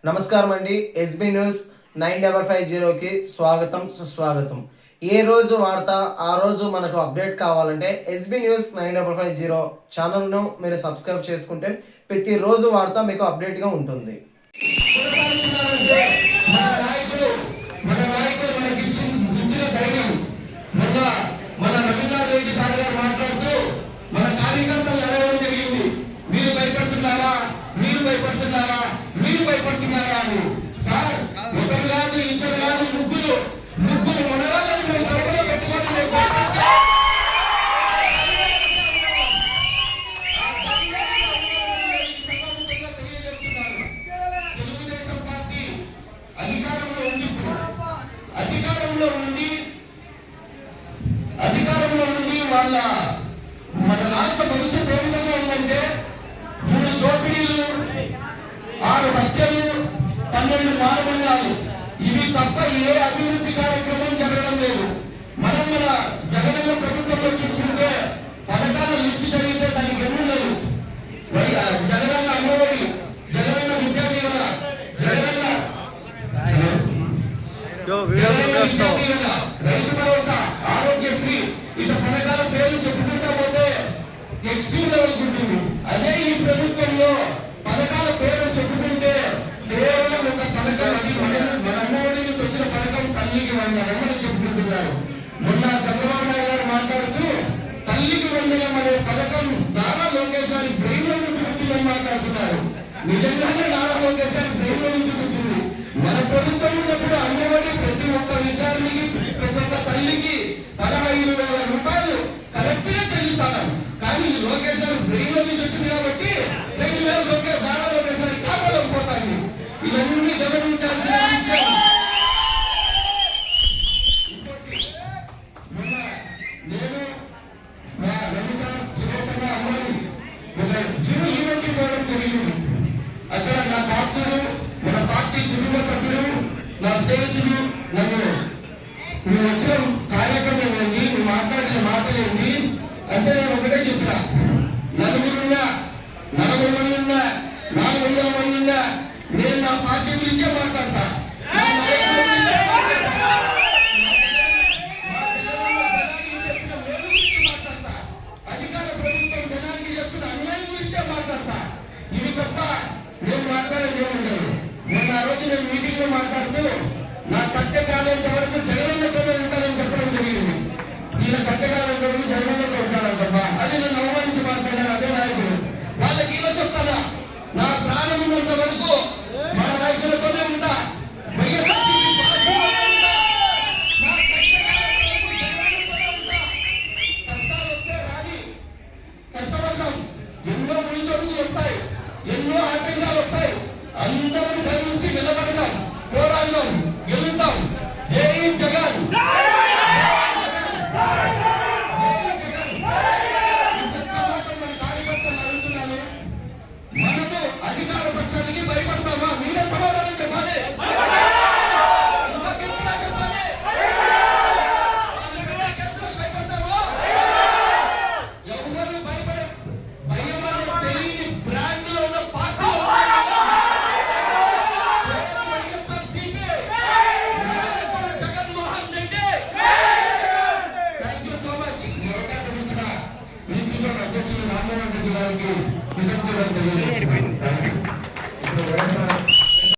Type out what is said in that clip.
నమస్కారం అండి. SB news 9550కి స్వాగతం సుస్వాగతం. ఏ రోజు వార్త ఆ రోజు మనకు అప్డేట్ కావాలంటే ఎస్బీ న్యూస్ 9550 ఛానల్ను మీరు సబ్స్క్రైబ్ చేసుకుంటే ప్రతిరోజు వార్త మీకు అప్డేట్గా ఉంటుంది. మీరు భయపడుతున్నారా అని సార్, ఒకరు కాదు ఇద్దరు కాదు ముగ్గురు మనవాళ్ళని మేము కడుపులో పెట్టుకొని తెలుగుదేశం పార్టీ అధికారంలో ఉండి వాళ్ళ మన రాష్ట్ర భవిష్యత్తు ఏ విధంగా ఉందంటే 3 దోపిడీలు, 6 హత్యలు, 12 మానభంగాలు, ఇవి తప్ప ఏ అభివృద్ధి కార్యక్రమం జరగడం లేదు. మన జగనన్న ప్రభుత్వంలో చూసుకుంటే పథకాల లిస్టు జరిగితే దానికి ఎన్నుండదు. జగనన్న అమ్మఒడి, జగనన్న విద్యా దీవెన, జగనన్న రైతు భరోసా, ఆరోగ్యశ్రీ, ఇట్లా పథకాల పేర్లు చెప్పుకుంటా పోతే ఎక్స్ట్రీమ్ లెవెల్ ఉంటుంది. అదే ఈ ప్రభుత్వంలో పథకాల పేరు చెప్పుకుంటే కేవలం ఒక పథకం, అది మన అమ్మఒడి నుంచి వచ్చిన పథకం తల్లికి 100 చెప్పుకుంటున్నారు. మొన్న చంద్రబాబు నాయుడు గారు మాట్లాడుతూ తల్లికి 100 అనే పథకం నారా లోకేష్ గారి బ్రెయిన్ లో నుంచి పుట్టిందని మాట్లాడుతున్నారు. నిజంగానే నారా లోకేష్ గారి బ్రెయిన్ లో నుంచి పుట్టింది. మన ప్రభుత్వం ఉన్నప్పుడు అమ్మఒడి ప్రతి ఒక్క విద్యార్థికి, ప్రతి ఒక్క తల్లికి 15,000 రూపాయలు కరెక్ట్ గా చెల్లిస్తాను. కానీ లోకేష్ గారు బ్రెయిన్ లో నుంచి వచ్చింది కాబట్టి 2,000 నారా లోకేష్ గారి ఖాతాలో పోతాయి. ఇవన్నీ గమనించాల్సిన విషయం. నేను సురేష్ అమ్మాయి ఒక జిమ్ ఈవెంట్ పోవడం జరిగింది. అక్కడ నా పార్టీలు, మన పార్టీ కుటుంబ సభ్యులు, నా స్నేహితులు నన్ను నువ్వు వచ్చిన కార్యక్రమం ఏంటి, నువ్వు మాట్లాడిన మాటలు ఏంటి అంటే నేను ఒకటే చెప్పిన, 40 మంది ఉన్నా, 400 మంది ఉన్నా, నేను నా పార్టీ గురించే మాట్లాడతా. అధికార ప్రభుత్వం జనానికి చేస్తున్న అన్యాయం గురించే మాట్లాడతా. ఇవి తప్ప నేను మాట్లాడేది ఏముండదు. మొన్న ఆ రోజు నేను మీటింగ్ లో మాట్లాడుతూ నా కట్టె కాలేంత వరకు జగనన్నతోనే ఉంటానని చెప్పడం జరిగింది. ఈయన కట్టె కాలేంత వరకు జగనన్నతో ఉంటానని తప్ప అది నేను అవమానించి మాట్లాడాను. అదే నాయకుడు వాళ్ళకి ఇలా చెప్తానా, నా ప్రాణం ఉన్నంత వరకు మా నాయకులతోనే ఉంటా, కష్టాలు వస్తే రాని కష్టపడతాం. ఎన్నో ముడిచొడుకులు వస్తాయి, ఎన్నో ఆటంకాలు వస్తాయి. అందరం కలిసి నిలబడదాం, పోరాడదాం, గెలుద్దాం. జై జగన్. మనము అధికార పక్షానికి భయపడతామా? మీరే సమాధానం చెప్పాలి. భయపడతామా? ఎవరు భయపడే భయం అనే తెలియని బ్రాండ్ లో ఉన్న party Jaganmohan Reddy. Thank you so much. ఈ అవకాశం ఇచ్చిన ఈ అధ్యక్షులు రామ్మోహన్ రెడ్డి గారికి కృతజ్ఞతలు తెలియజేస్తున్నాను.